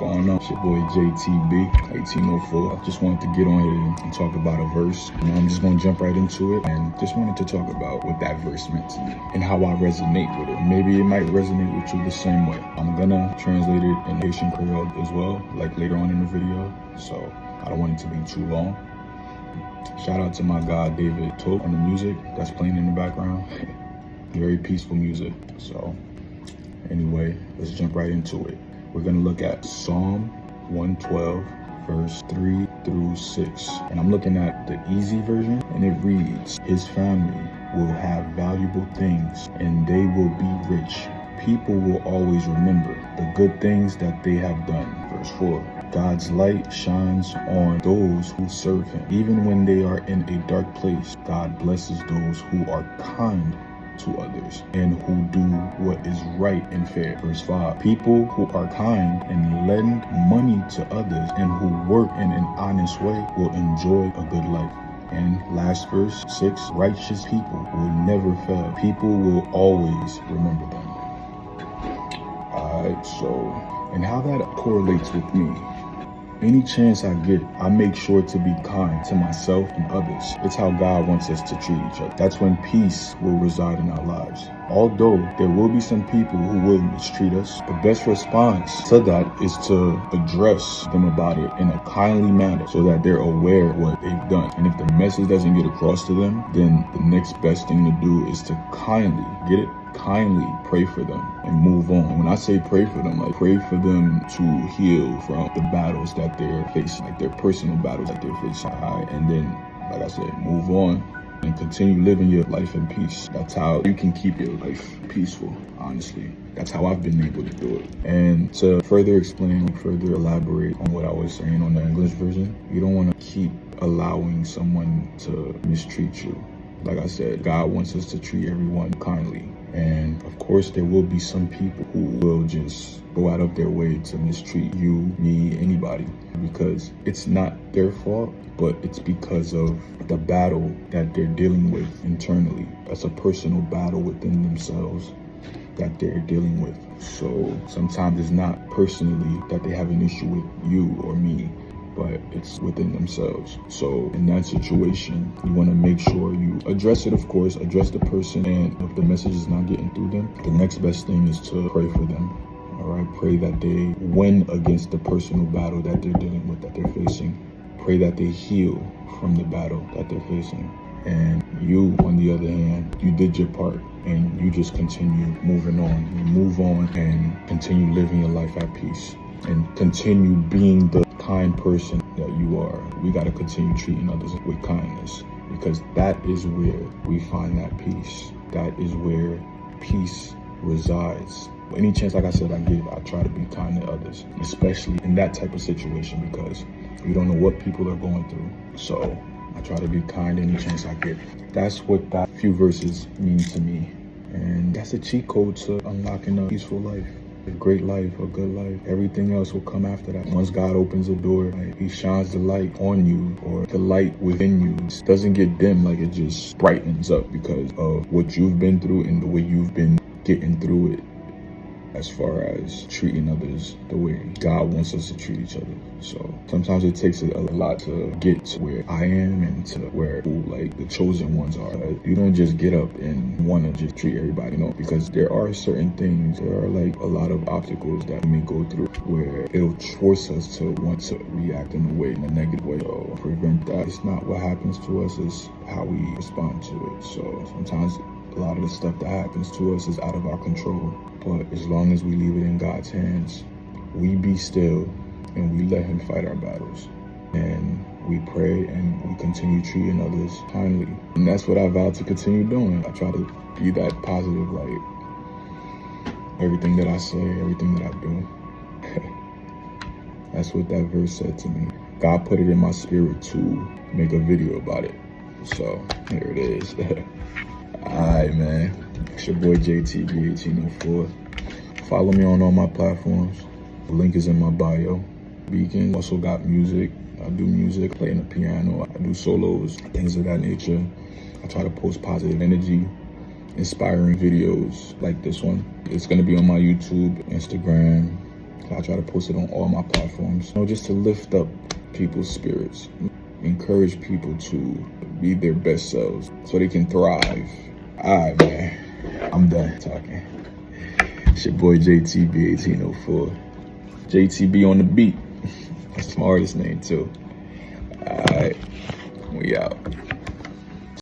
going on? It's your boy JTB, 1804. I just wanted to get on here and talk about a verse. I'm just going to jump right into it and just wanted to talk about what that verse meant to me and how I resonate with it. Maybe it might resonate with you the same way. I'm going to translate it in Haitian Creole as well, like later on in the video. So I don't want it to be too long. Shout out to my guy David Tote on the music that's playing in the background. Very peaceful music. So anyway, let's jump right into it. We're gonna look at Psalm 112, verse 3 through 6. And I'm looking at the easy version, and it reads, "His family will have valuable things, and they will be rich. People will always remember the good things that they have done." Verse 4, "God's light shines on those who serve him. Even when they are in a dark place, God blesses those who are kind to others and who do what is right and fair." Verse 5, "People who are kind and lend money to others and who work in an honest way will enjoy a good life." And last verse 6, "Righteous people will never fail. People will always remember them." Alright, so, and how that correlates with me. Any chance I get, I make sure to be kind to myself and others. It's how God wants us to treat each other. That's when peace will reside in our lives. Although there will be some people who will mistreat us, the best response to that is to address them about it in a kindly manner so that they're aware of what they've done. And if the message doesn't get across to them, then the next best thing to do is to kindly, get it? Kindly pray for them and move on. When I say pray for them, like pray for them to heal from the battles that they're facing, like their personal battles that they're facing. And then, like I said, move on and continue living your life in peace. That's how you can keep your life peaceful, honestly. That's how I've been able to do it. And to further explain, further elaborate on what I was saying on the English version, you don't want to keep allowing someone to mistreat you. Like I said, God wants us to treat everyone kindly. And of course, there will be some people who will just go out of their way to mistreat you, me, anybody, because it's not their fault, but it's because of the battle that they're dealing with internally. That's a personal battle within themselves that they're dealing with. So sometimes it's not personally that they have an issue with you or me, but it's within themselves. So in that situation, you want to make sure you address it, of course, address the person, and if the message is not getting through them, the next best thing is to pray for them. All right, pray that they win against the personal battle that they're dealing with, that they're facing. Pray that they heal from the battle that they're facing. And you, on the other hand, you did your part, and you just continue moving on. You move on and continue living your life at peace, and continue being the kind person that you are. We got to continue treating others with kindness, because that is where we find that peace. That is where peace resides. Any chance, like I said, I give, I try to be kind to others, especially in that type of situation, because you don't know what people are going through. So I try to be kind any chance I get. That's what that few verses mean to me. And that's a cheat code to unlocking a peaceful life. A great life, a good life. Everything else will come after that. Once God opens the door, like, he shines the light on you, or the light within you. It doesn't get dim, like it just brightens up because of what you've been through and the way you've been getting through it, as far as treating others the way God wants us to treat each other. So sometimes it takes a lot to get to where I am and to where like the chosen ones are. You don't just get up and want to just treat everybody, no, because there are certain things, there are like a lot of obstacles that we may go through where it'll force us to want to react in a way, in a negative way. So prevent that. It's not what happens to us, it's how we respond to it. So sometimes a lot of the stuff that happens to us is out of our control. But as long as we leave it in God's hands, we be still and we let him fight our battles. And we pray and we continue treating others kindly. And that's what I vow to continue doing. I try to be that positive light. Everything that I say, everything that I do. That's what that verse said to me. God put it in my spirit to make a video about it. So here it is. Alright, man. It's your boy JTB 1804. Follow me on all my platforms. The link is in my bio. Beacon also got music. I do music, playing the piano. I do solos, things of that nature. I try to post positive energy, inspiring videos like this one. It's gonna be on my YouTube, Instagram, I try to post it on all my platforms, you know, just to lift up people's spirits, encourage people to be their best selves so they can thrive. All right, man, I'm done talking. It's your boy JTB 1804. JTB on the beat. That's my artist name too. All right, we out.